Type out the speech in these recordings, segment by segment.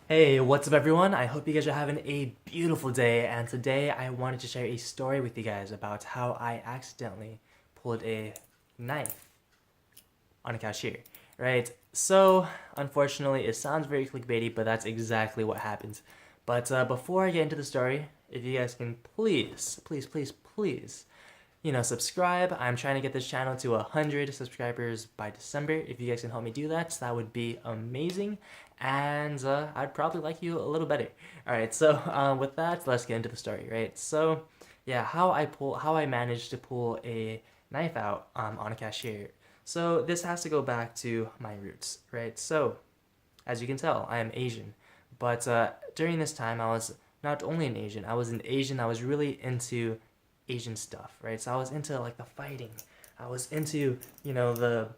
Hey, what's up everyone? I hope you guys are having a beautiful day, and today I wanted to share a story with you guys about how I accidentally pulled a knife on a cashier, right? So, unfortunately, it sounds very clickbaity, but that's exactly what happened. But before I get into the story, if you guys can please, subscribe. I'm trying to get this channel to 100 subscribers by December. If you guys can help me do that, that would be amazing. And I'd probably like you a little better. All right, so with that, let's get into the story, right? So, yeah, how I managed to pull a knife out on a cashier. So this has to go back to my roots, right? So, as you can tell, I am Asian. But during this time, I was not only an Asian, I was an Asian. I was really into Asian stuff, right? So I was into like the fighting. I was into, the.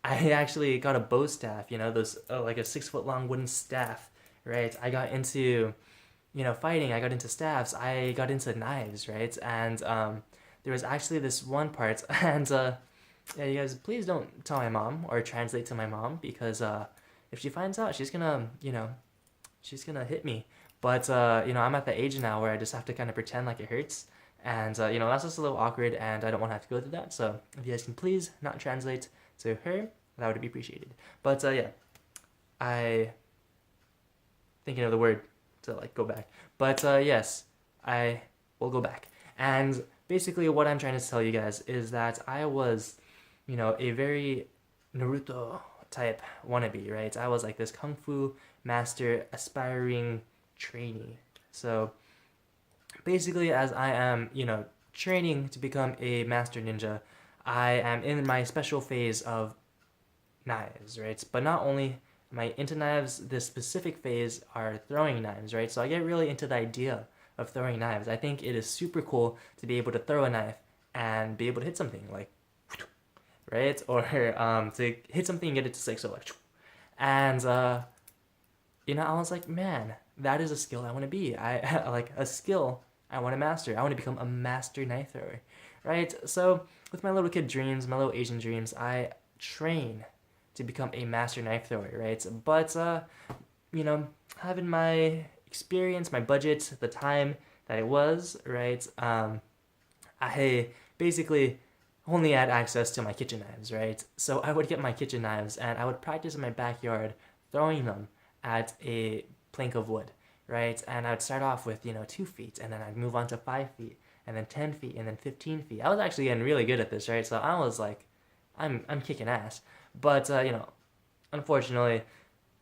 I actually got a bow staff, those like a 6 foot long wooden staff, right? I got into, fighting. I got into staffs. I got into knives, right? And there was actually this one part, and yeah, you guys, please don't tell my mom or translate to my mom because if she finds out, she's gonna hit me. But I'm at the age now where I just have to kind of pretend like it hurts, and that's just a little awkward, and I don't want to have to go through that. So if you guys can please not translate to her, that would be appreciated. But yeah, I thinking of the word to like go back. But yes, I will go back. And basically, what I'm trying to tell you guys is that I was, a very Naruto type wannabe, right? I was like this kung fu master aspiring trainee. So basically, as I am, training to become a master ninja, I am in my special phase of knives, right? But not only am I into knives, this specific phase are throwing knives, right? So I get really into the idea of throwing knives. I think it is super cool to be able to throw a knife and be able to hit something like, right? Or to hit something and get it to stick, so like, and I was like, man, that is a skill I want to be. I like a skill I want to master. I want to become a master knife thrower, right? So with my little kid dreams, my little Asian dreams, I train to become a master knife thrower, right? But you know, having my experience, my budget, the time that it was, right? I basically only had access to my kitchen knives, right? So I would get my kitchen knives and I would practice in my backyard throwing them at a plank of wood, right? And I'd start off with, 2 feet, and then I'd move on to 5 feet, and then 10 feet, and then 15 feet. I was actually getting really good at this, right? So I was like, I'm kicking ass. But, unfortunately,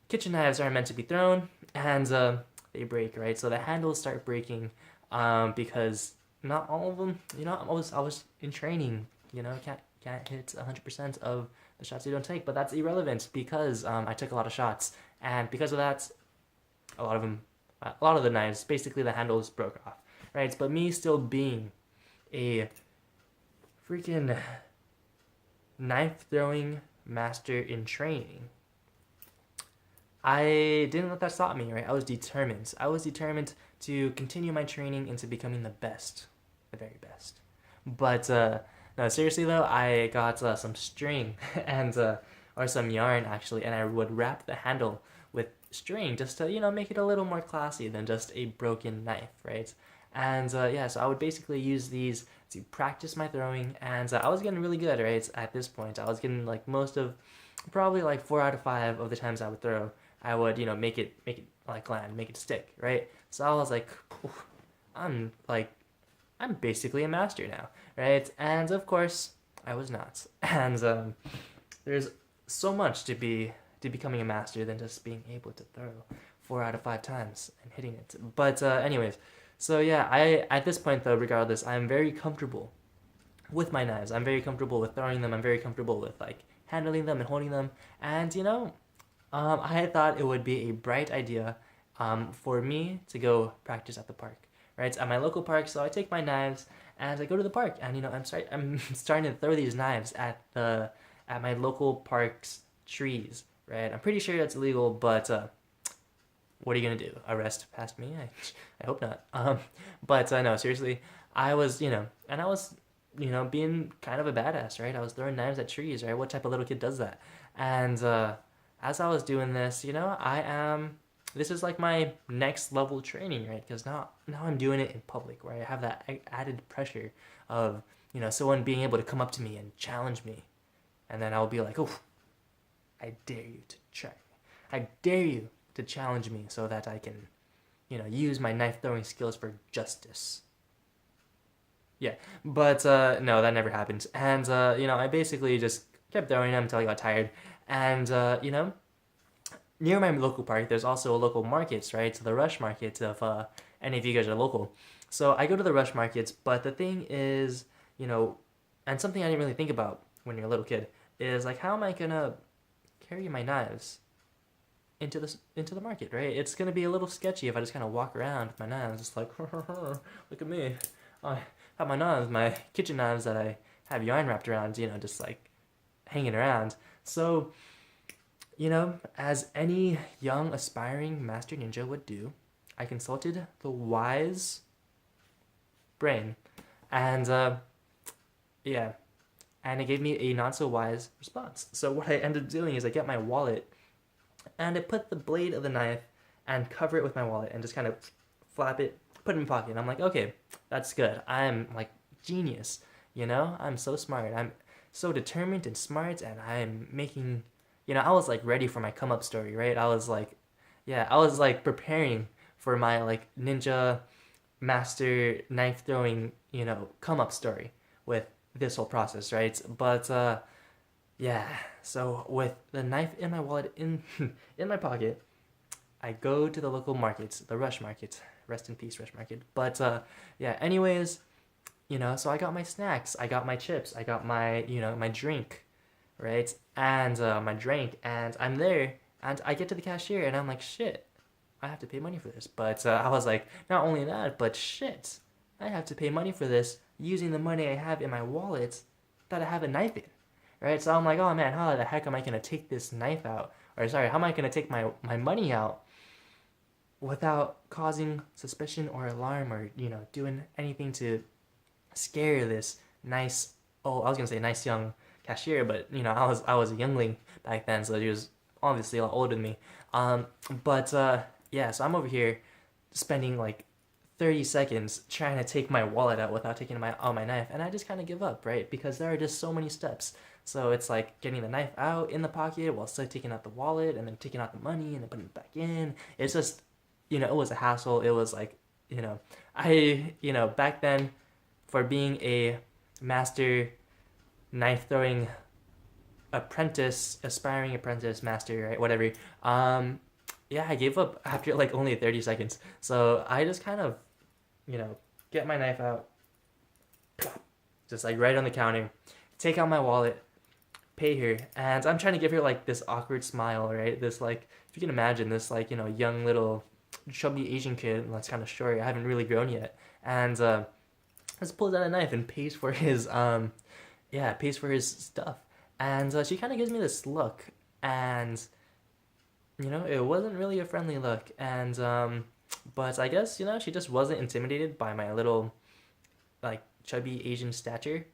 kitchen knives are meant to be thrown, and they break, right? So the handles start breaking because not all of them, I was in training, can't hit 100% of the shots you don't take, but that's irrelevant because I took a lot of shots, and because of that, a lot of them, a lot of the knives, basically the handles broke off, right? But me still being a freaking knife throwing master in training, I didn't let that stop me, right? I was determined. I was determined to continue my training into becoming the best, the very best. But no, seriously though, I got some string and or some yarn actually, and I would wrap the handle with string just to make it a little more classy than just a broken knife, right? And yeah, so I would basically use these to practice my throwing, and I was getting really good, right? At this point, I was getting like most of, probably like 4 out of 5 of the times I would throw, I would make it like land, make it stick, right? So I was like, I'm like I'm basically a master now, right? And of course, I was not. And there's so much to becoming a master than just being able to throw 4 out of 5 times and hitting it. But anyways, so yeah, I at this point though, regardless, I'm very comfortable with my knives. I'm very comfortable with throwing them. I'm very comfortable with like handling them and holding them. And I thought it would be a bright idea for me to go practice at the park, right? At my local park. So I take my knives and I go to the park, and I'm starting to throw these knives at my local park's trees, right? I'm pretty sure that's illegal, but what are you gonna do? Arrest past me? I hope not. But no, seriously, I was and I was being kind of a badass, right? I was throwing knives at trees, right? What type of little kid does that? And as I was doing this, I am this is like my next level training, right? Because now I'm doing it in public, where I have that added pressure of, someone being able to come up to me and challenge me, and then I'll be like, oh, I dare you to try. I dare you to challenge me so that I can, use my knife throwing skills for justice. Yeah, but no, that never happened. And I basically just kept throwing them until I got tired. And near my local park, there's also a local markets, right? So the rush markets, if any of you guys are local. So I go to the rush markets, but the thing is, and something I didn't really think about when you're a little kid is like, how am I gonna carry my knives into the market, right? It's gonna be a little sketchy if I just kind of walk around with my knives, just like, look at me. I have my knives, my kitchen knives that I have yarn wrapped around, just like hanging around. So, as any young aspiring master ninja would do, I consulted the wise brain, and yeah, and it gave me a not so wise response. So what I ended up doing is I get my wallet and I put the blade of the knife and cover it with my wallet and just kind of flap it, put it in my pocket. And I'm like, okay, that's good. I'm like genius, I'm so smart. I'm so determined and smart, and I'm making, I was like ready for my come up story, right? I was like, yeah, I was like preparing for my like ninja master knife throwing, come up story with this whole process, right? But yeah, so with the knife in my wallet in in my pocket, I go to the local markets, the Rush Market. Rest in peace, Rush Market. But yeah, anyways, so I got my snacks, I got my chips, I got my, my drink, right? And my drink, and I'm there, and I get to the cashier, and I'm like, shit, I have to pay money for this. But I was like, not only that, but shit, I have to pay money for this using the money I have in my wallet that I have a knife in, right? So I'm like, oh man, how the heck am I gonna take this knife out? Or sorry, how am I gonna take my money out without causing suspicion or alarm, or doing anything to scare this nice, oh, I was gonna say nice young cashier, but I was a youngling back then, so he was obviously a lot older than me. But yeah, so I'm over here spending like 30 seconds trying to take my wallet out without taking my knife, and I just kind of give up, right? Because there are just so many steps. So it's like getting the knife out in the pocket while still taking out the wallet, and then taking out the money and then putting it back in. It's just, it was a hassle. It was like, back then, for being a master knife throwing apprentice, aspiring apprentice, master, right? Whatever. Yeah, I gave up after like only 30 seconds. So I just kind of, get my knife out, just like right on the counter, take out my wallet, pay her, and I'm trying to give her like this awkward smile, right? This like, if you can imagine this like, young little chubby Asian kid that's kind of short. I haven't really grown yet, and just pulls out a knife and pays for his pays for his stuff. And she kind of gives me this look, and it wasn't really a friendly look. And but I guess she just wasn't intimidated by my little like chubby Asian stature.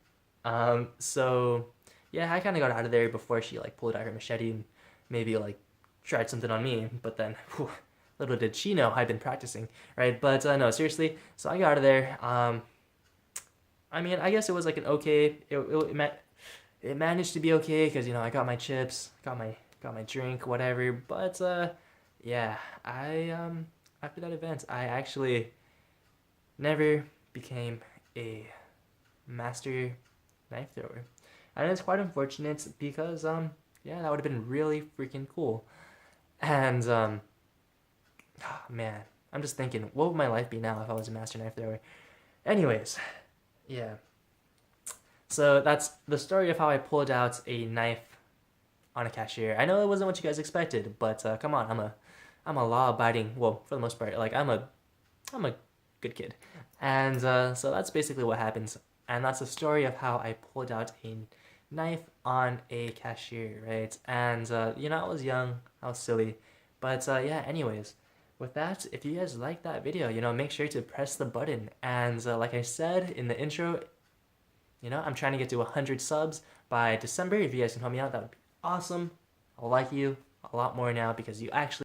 So yeah, I kind of got out of there before she like pulled out her machete and maybe like tried something on me. But then, whew, little did she know I'd been practicing, right? But no, seriously. So I got out of there. I mean, I guess it was like an okay. It managed to be okay because I got my chips, got my drink, whatever. But yeah, I after that event, I actually never became a master knife thrower, and it's quite unfortunate because yeah, that would have been really freaking cool. And oh, man, I'm just thinking, what would my life be now if I was a master knife thrower? Anyways, yeah. So that's the story of how I pulled out a knife on a cashier. I know it wasn't what you guys expected, but come on, I'm a law-abiding, well, for the most part, like I'm a good kid, and so that's basically what happens, and that's the story of how I pulled out a knife on a cashier, right? And I was young, I was silly, but yeah. Anyways, with that, if you guys like that video, make sure to press the button, and like I said in the intro, I'm trying to get to 100 subs by December. If you guys can help me out, that would be awesome. I'll like you a lot more now because you actually